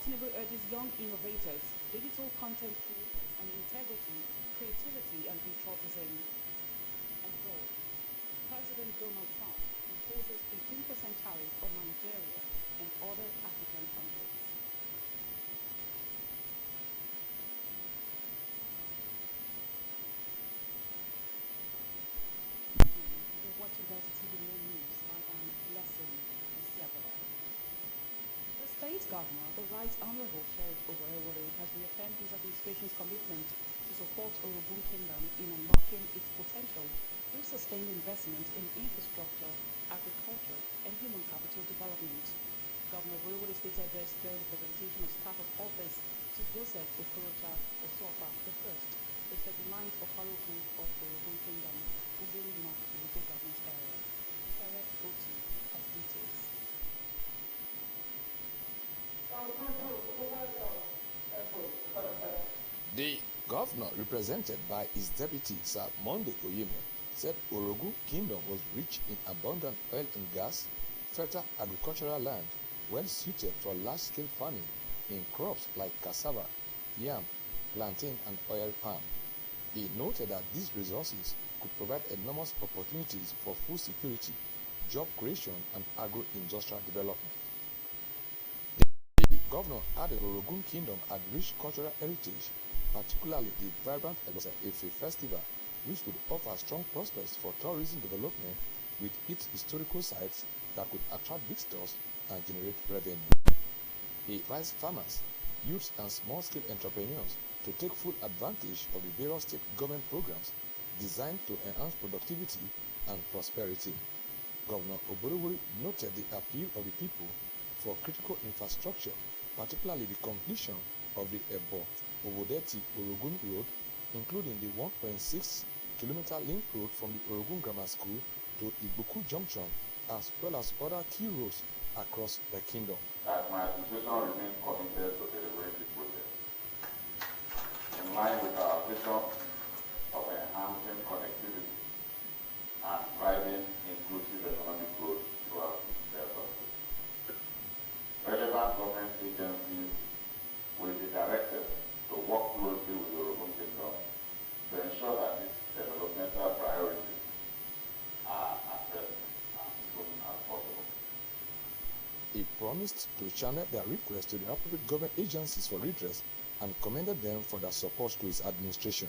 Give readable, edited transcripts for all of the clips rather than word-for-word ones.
Tinubu urges young innovators, digital content creators, and integrity, creativity, and patriotism. And abroad, President Donald Trump imposes 18% tariff on Nigeria and other African countries. You're watching Delta TV News. I am Blessing Isiabada. The state governor, the Right Honorable Sheriff Oborewole, has reaffirmed his administration's commitment to support Orogun Kingdom in unlocking its potential through sustained investment in infrastructure, agriculture, and human capital development. Governor Oborewole stated this during the presentation of staff of office to Joseph Okorocha Osopa I, the 39th Oparoku of Orogun Kingdom, Ugiri North local government area. Sarah Otu has details. The governor, represented by his deputy, Sir Monday Oyeme, said Orogun Kingdom was rich in abundant oil and gas, fertile agricultural land, well suited for large-scale farming in crops like cassava, yam, plantain, and oil palm. He noted that these resources could provide enormous opportunities for food security, job creation, and agro-industrial development. The governor added Orogun Kingdom had rich cultural heritage, particularly the vibrant Efe festival, which would offer strong prospects for tourism development with its historical sites that could attract visitors and generate revenue. He advised farmers, youths, and small-scale entrepreneurs to take full advantage of the various state government programs designed to enhance productivity and prosperity. Governor Oborewole noted the appeal of the people for critical infrastructure, particularly the completion of the Ebo-Obodeti Orogun Road, including the 1.6-kilometer link road from the Orogun Grammar School to Igboku Junction, as well as other key roads across the kingdom. That my administration remains committed to delivering this project in line with our vision of enhancing connectivity and driving inclusive economic growth throughout the state. Relevant government agencies will be directed to work closely with the Orogun Kingdom to ensure that these developmental priorities are addressed as soon as possible. He promised to channel their requests to the appropriate government agencies for redress and commended them for their support to his administration.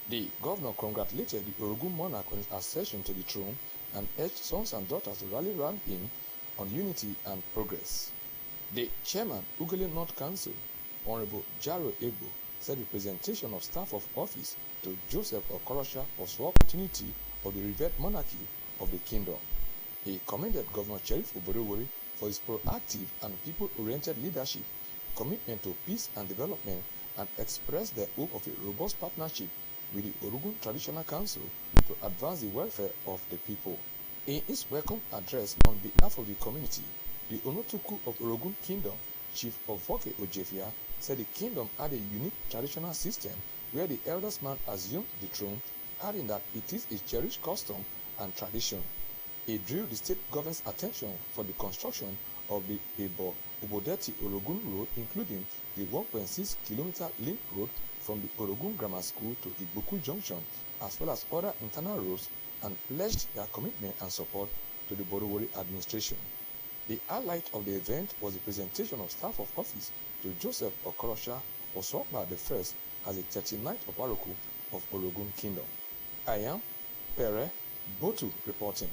The governor congratulated the Orogun monarch on his accession to the throne and urged sons and daughters to rally round him on unity and progress. The chairman, Ughelli North Council, Honorable Jaro Egbo, said the presentation of staff of office to Joseph Okorocha was for opportunity of the revered monarchy of the kingdom. He commended Governor Sheriff Oborewole for his proactive and people-oriented leadership, commitment to peace and development, and expressed the hope of a robust partnership with the Orogun Traditional Council to advance the welfare of the people. In his welcome address on behalf of the community, the Onotuku of Orogun Kingdom, Chief Ovoke Ojefia, said the kingdom had a unique traditional system where the eldest man assumed the throne, adding that it is a cherished custom and tradition. He drew the state government's attention for the construction of the Ebo-Obodeti Orogun Road, including the 1.6-kilometer link road from the Orogun Grammar School to Igboku Junction, as well as other internal roads, and pledged their commitment and support to the Oborewole administration. The highlight of the event was the presentation of staff of office to Joseph Okorocha Osopa I as the 39th Oparoku of Orogun Kingdom. I am Pere Botu reporting.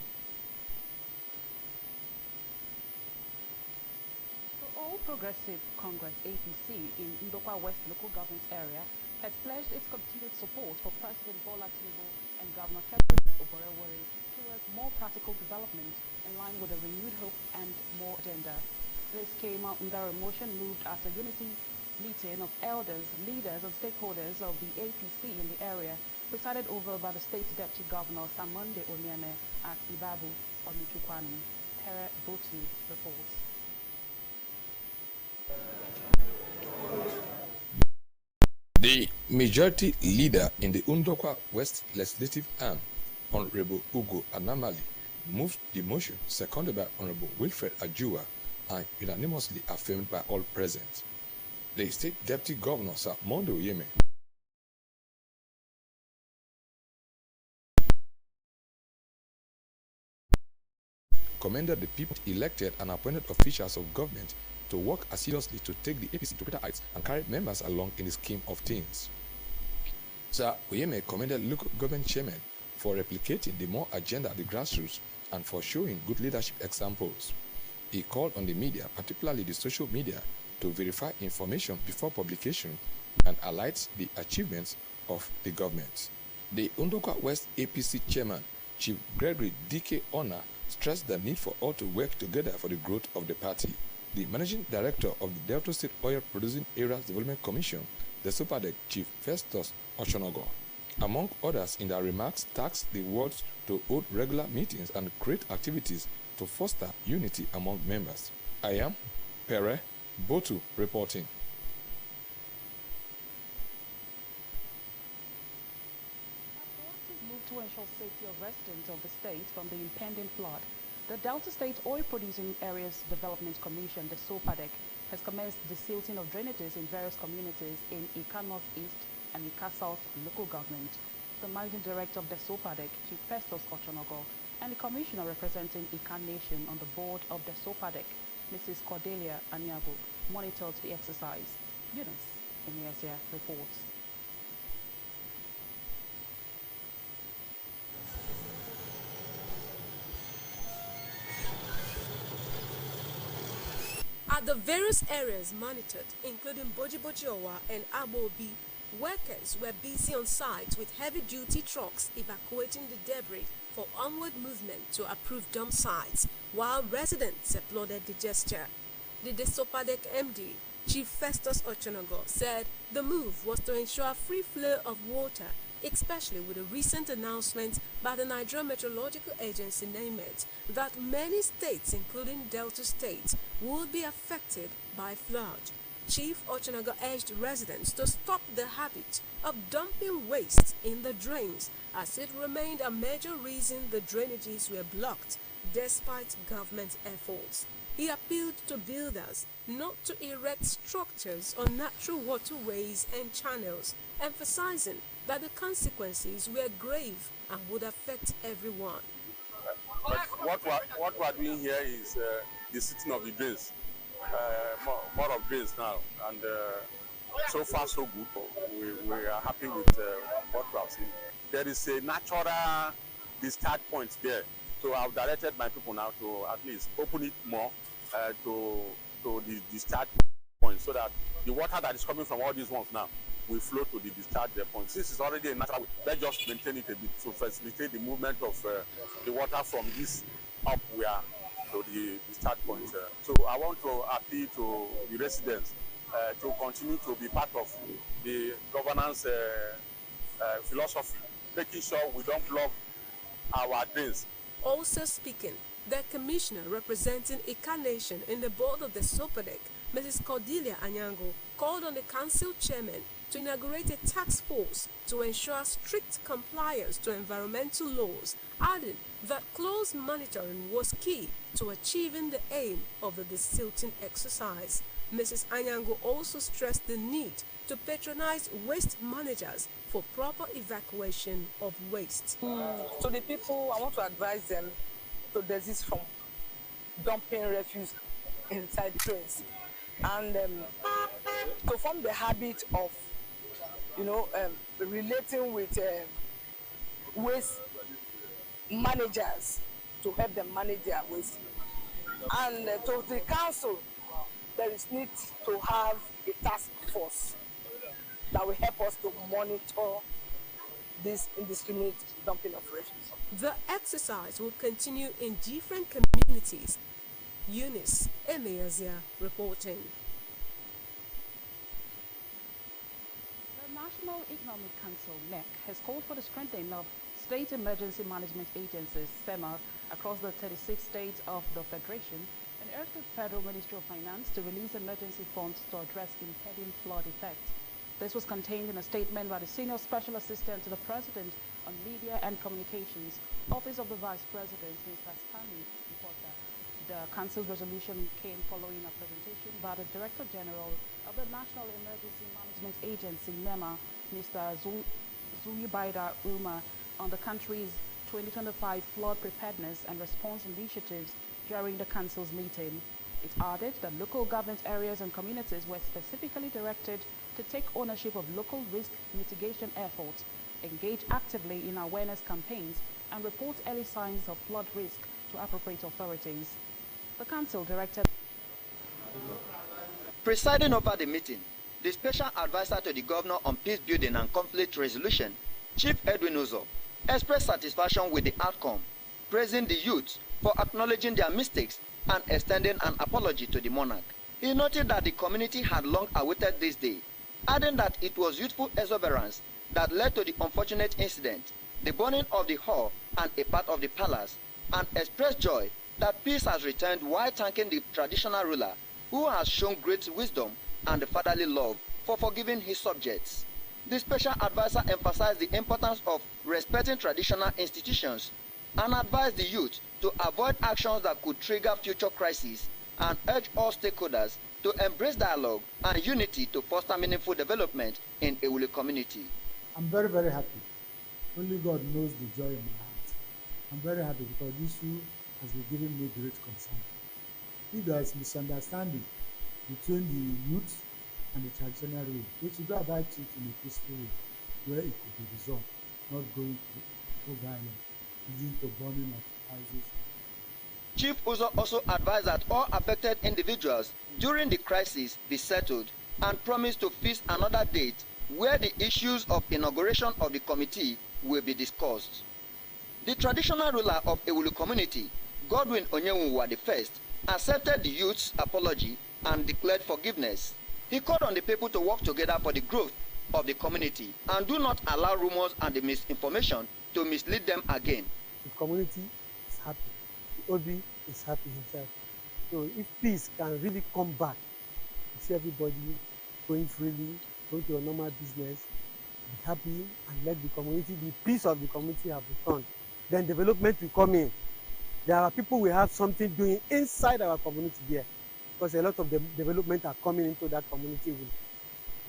The All Progressive Congress APC in Ndokwa West local government area has pledged its continued support for President Bola Tinubu and Governor Sheriff Oborewole towards more practical development in line with a renewed hope and more agenda. This came out under a motion moved at a unity meeting of elders, leaders, and stakeholders of the APC in the area, presided over by the State Deputy Governor Samonde Onyeme at Ibabu, Onichukwani. Tere Botu reports. The majority leader in the Ndokwa West Legislative Arm, Honorable Ugo Anamali, moved the motion seconded by Honorable Wilfred Ajua and unanimously affirmed by all present. The State Deputy Governor, Sir Monday Oyeme, commended the people elected and appointed officials of government to work assiduously to take the APC to greater heights and carry members along in the scheme of things. Sir Oyeme commended local government chairmen for replicating the more agenda at the grassroots and for showing good leadership examples. He called on the media, particularly the social media, to verify information before publication and highlight the achievements of the government. The Undokwa West APC chairman, Chief Gregory D.K. Honor, stressed the need for all to work together for the growth of the party. The managing director of the Delta State Oil Producing Areas Development Commission, the SOPADEC Chief Festus Ochonogo, among others in their remarks, tasked the wards to hold regular meetings and create activities to foster unity among members. I am Pere Botu reporting. Move to ensure safety of residents of the state from the impending flood. The Delta State Oil Producing Areas Development Commission, the SOPADEC, has commenced the silting of drainages in various communities in Ika Northeast and Ika South local government. The managing director of the SOPADEC, Chief Festus Ochonogo, and the commissioner representing Ika Nation on the board of the SOPADEC, Mrs. Cordelia Anyago, monitored the exercise. Eunice Emiasia reports. At the various areas monitored, including Boji-Boji-Owa and Abobi, workers were busy on site with heavy-duty trucks evacuating the debris for onward movement to approved dump sites, while residents applauded the gesture. The SOPADEC MD, Chief Festus Ochonogo, said the move was to ensure free flow of water, especially with the recent announcement by the Nigeria Meteorological Agency, NIMET, that many states, including Delta State, would be affected by flood. Chief Ochonogo urged residents to stop the habit of dumping waste in the drains, as it remained a major reason the drainages were blocked despite government efforts. He appealed to builders not to erect structures on natural waterways and channels, emphasizing that the consequences were grave and would affect everyone. But what we are doing here is the sitting of the drains, more of drains now, and so far so good. We are happy with what we have seen. There is a natural discharge point there, so I've directed my people now to at least open it more to the discharge point, so that the water that is coming from all these ones now will flow to the discharge point. Since it's already a natural way, let's just maintain it a bit to facilitate the movement of the water from this upward to the discharge point. So I want to appeal to the residents to continue to be part of the governance philosophy, making sure we don't block our drains. Also speaking, the commissioner representing Ika Nation in the board of the SOPADEC, Mrs. Cordelia Anyango, called on the council chairman to inaugurate a task force to ensure strict compliance to environmental laws, adding that close monitoring was key to achieving the aim of the desilting exercise. Mrs. Anyango also stressed the need to patronize waste managers for proper evacuation of waste. So the people, I want to advise them to desist from dumping refuse inside trains and to form the habit of, relating with waste managers to help them manage their waste. And to the council, there is need to have a task force that will help us to monitor this indiscriminate dumping of refuse. The exercise will continue in different communities. Eunice Emiazia reporting. The National Economic Council, NEC, has called for the strengthening of state emergency management agencies, SEMA, across the 36 states of the Federation and urged the Federal Ministry of Finance to release emergency funds to address impending flood effects. This was contained in a statement by the Senior Special Assistant to the President on Media and Communications, Office of the Vice President, Mr. Stanley Importa. The Council's resolution came following a presentation by the Director General of the National Emergency Management Agency, NEMA, Mr. Zulibaida Umar, on the country's 2025 flood preparedness and response initiatives during the Council's meeting. It added that local government areas and communities were specifically directed to take ownership of local risk mitigation efforts, engage actively in awareness campaigns, and report early signs of flood risk to appropriate authorities. The Council directed. Presiding over the meeting, the Special Advisor to the Governor on Peace Building and Conflict Resolution, Chief Edwin Uzo, expressed satisfaction with the outcome, praising the youth for acknowledging their mistakes and extending an apology to the monarch. He noted that the community had long awaited this day, adding that it was youthful exuberance that led to the unfortunate incident, the burning of the hall and a part of the palace, and expressed joy that peace has returned while thanking the traditional ruler who has shown great wisdom and fatherly love for forgiving his subjects. The Special Advisor emphasized the importance of respecting traditional institutions and advised the youth to avoid actions that could trigger future crises and urged all stakeholders to embrace dialogue and unity to foster meaningful development in Ewule community. I'm very, very happy. Only God knows the joy in my heart. I'm very happy because this issue has been giving me great concern. If there is misunderstanding between the youth and the traditional rule, we should go about it in a peaceful way where it could be resolved, not going to violence, leading to burning of houses. Chief Uzo also advised that all affected individuals during the crisis be settled and promised to fix another date where the issues of inauguration of the committee will be discussed. The traditional ruler of Ewule community, Godwin Onyenwuwa I, accepted the youth's apology and declared forgiveness. He called on the people to work together for the growth of the community and do not allow rumors and the misinformation to mislead them again. The community is happy. The OB is happy himself. So if peace can really come back, you see everybody going freely, going to a normal business, be happy and let the community, the peace of the community have returned, then development will come in. There are people who have something doing inside our community there, because a lot of the development are coming into that community.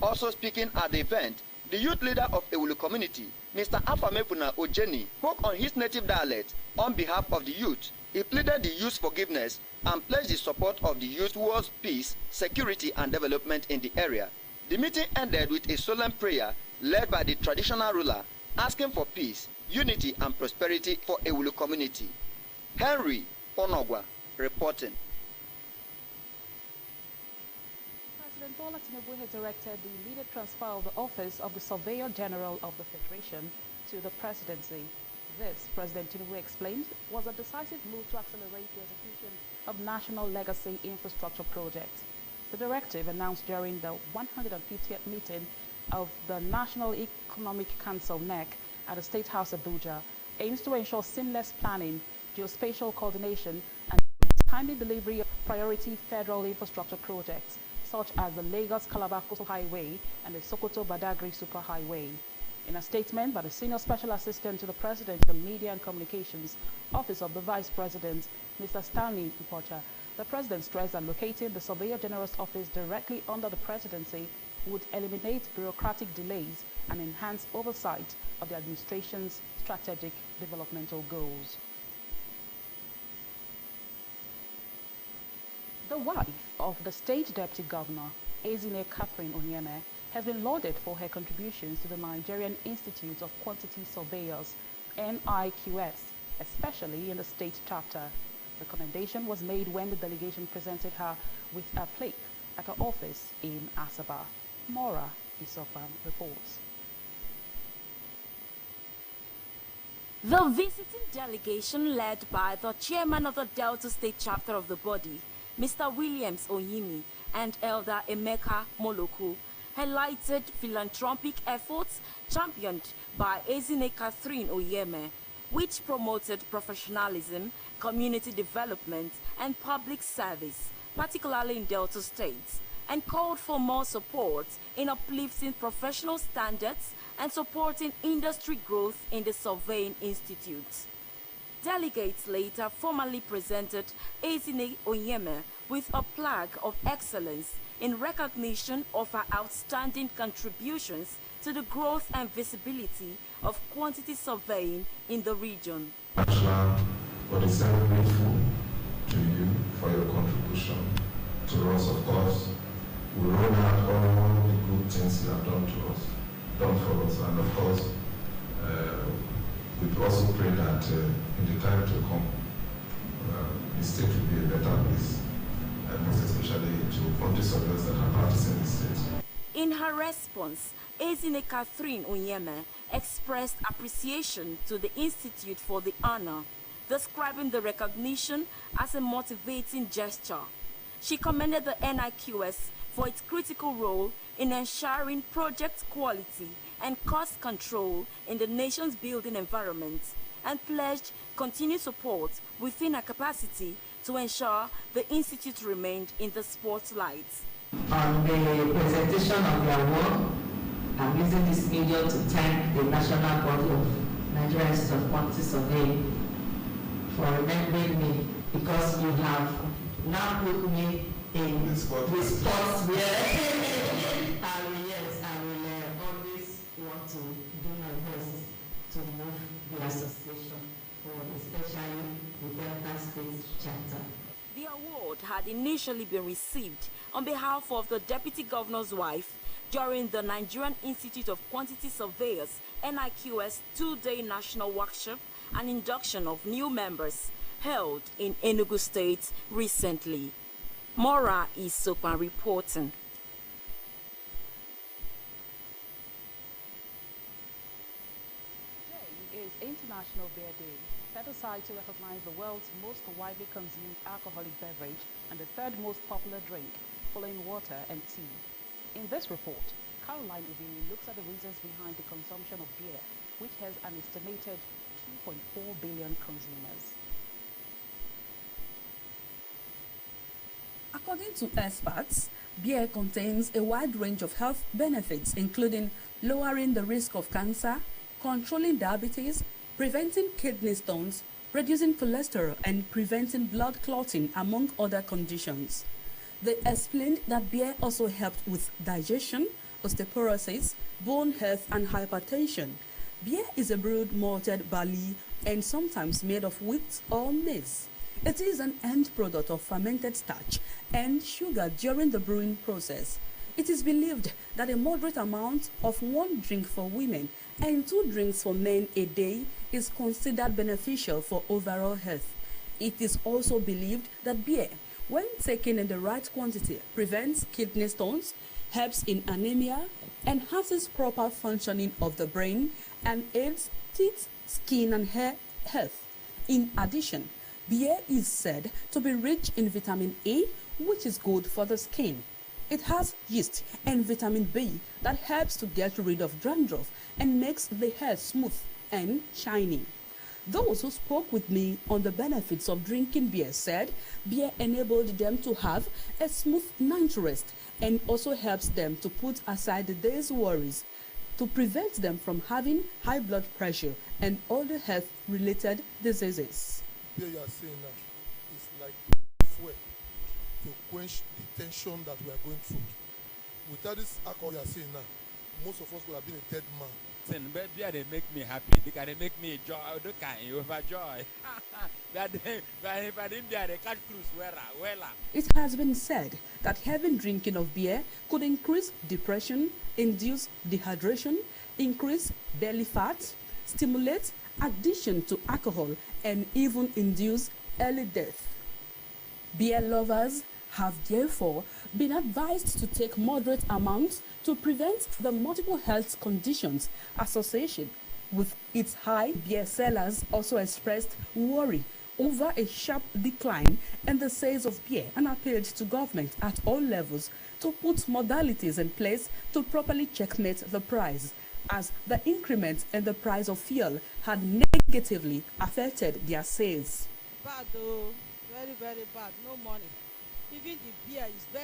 Also speaking at the event, the youth leader of Ewule community, Mr. Afamefuna Ojeni, spoke on his native dialect on behalf of the youth. He pleaded the youth's forgiveness and pledged the support of the youth towards peace, security, and development in the area. The meeting ended with a solemn prayer led by the traditional ruler, asking for peace, unity, and prosperity for Ewule community. Henry Onogwa reporting. President Bola Tinubu has directed the immediate transfer of the office of the Surveyor General of the Federation to the presidency. This, President Tinubu explained, was a decisive move to accelerate the execution of national legacy infrastructure projects. The directive, announced during the 150th meeting of the National Economic Council (NEC) at the State House Abuja, aims to ensure seamless planning, geospatial coordination, and timely delivery of priority federal infrastructure projects, such as the Lagos-Calabar Coastal Highway and the Sokoto-Badagry Superhighway. In a statement by the Senior Special Assistant to the President on Media and Communications, Office of the Vice President, Mr. Stanley Mpocha, the President stressed that locating the Surveyor General's office directly under the Presidency would eliminate bureaucratic delays and enhance oversight of the administration's strategic developmental goals. The wife of the State Deputy Governor, Ezine Catherine Onyeme, has been lauded for her contributions to the Nigerian Institute of Quantity Surveyors, NIQS, especially in the state chapter. The commendation was made when the delegation presented her with a plaque at her office in Asaba. Mora Isofan reports. The visiting delegation, led by the chairman of the Delta State chapter of the body, Mr. Williams Oyimi, and Elder Emeka Moloku, highlighted philanthropic efforts championed by Ezine Catherine Onyeme, which promoted professionalism, community development, and public service, particularly in Delta states, and called for more support in uplifting professional standards and supporting industry growth in the Surveying Institute. Delegates later formally presented Ezine Onyeme with a plaque of excellence in recognition of her outstanding contributions to the growth and visibility of quantity surveying in the region. But is very grateful to you for your contribution to us, of course. We roll out all the good things you have done for us, and of course, we also pray that in the time to come, the state will be a better place, and most especially to quantity surveyors that are practicing the state. In her response, Ezine Catherine Onyeme expressed appreciation to the Institute for the honor, describing the recognition as a motivating gesture. She commended the NIQS for its critical role in ensuring project quality and cost control in the nation's building environment, and pledged continued support within her capacity to ensure the Institute remained in the spotlight. On the presentation of your award, I'm using this medium to thank the National Body of Nigerian Institute of Quantity Surveying for remembering me, because you have now put me in the sports where I will always want to do my best to move the association forward, especially the Delta State chapter. The award had initially been received on behalf of the Deputy Governor's wife during the Nigerian Institute of Quantity Surveyors NIQS two-day national workshop and induction of new members held in Enugu State recently. Mora Isokwan reporting. Today is International Beer Day, set aside to recognize the world's most widely consumed alcoholic beverage and the third most popular drink, following water and tea. In this report, Caroline Ivini looks at the reasons behind the consumption of beer, which has an estimated 2.4 billion consumers. According to experts, beer contains a wide range of health benefits, including lowering the risk of cancer, controlling diabetes, preventing kidney stones, reducing cholesterol, and preventing blood clotting, among other conditions. They explained that beer also helped with digestion, osteoporosis, bone health, and hypertension. Beer is a brewed malted barley and sometimes made of wheat or maize. It is an end product of fermented starch and sugar during the brewing process. It is believed that a moderate amount of 1 drink for women and 2 drinks for men a day is considered beneficial for overall health. It is also believed that beer, when taken in the right quantity, prevents kidney stones, helps in anemia, enhances proper functioning of the brain, and aids teeth, skin, and hair health. In addition, beer is said to be rich in vitamin A, which is good for the skin. It has yeast and vitamin B that helps to get rid of dandruff and makes the hair smooth and shiny. Those who spoke with me on the benefits of drinking beer said beer enabled them to have a smooth night rest and also helps them to put aside the day's worries to prevent them from having high blood pressure and other health-related diseases. Beer you are saying now is like fuel to quench the tension that we are going through. Without this alcohol you are saying now, most of us would have been a dead man. Beer they make me happy. They can make me joy. They can overjoy. If I didn't beer, they catch cruise well. It has been said that heavy drinking of beer could increase depression, induce dehydration, increase belly fat, stimulate addiction to alcohol, and even induce early death. Beer lovers have therefore been advised to take moderate amounts to prevent the multiple health conditions associated with its high. Beer sellers also expressed worry over a sharp decline in the sales of beer and appealed to government at all levels to put modalities in place to properly checkmate the price, as the increment in the price of fuel had negatively affected their sales. Bad though, very, very bad, no money. Even the beer is very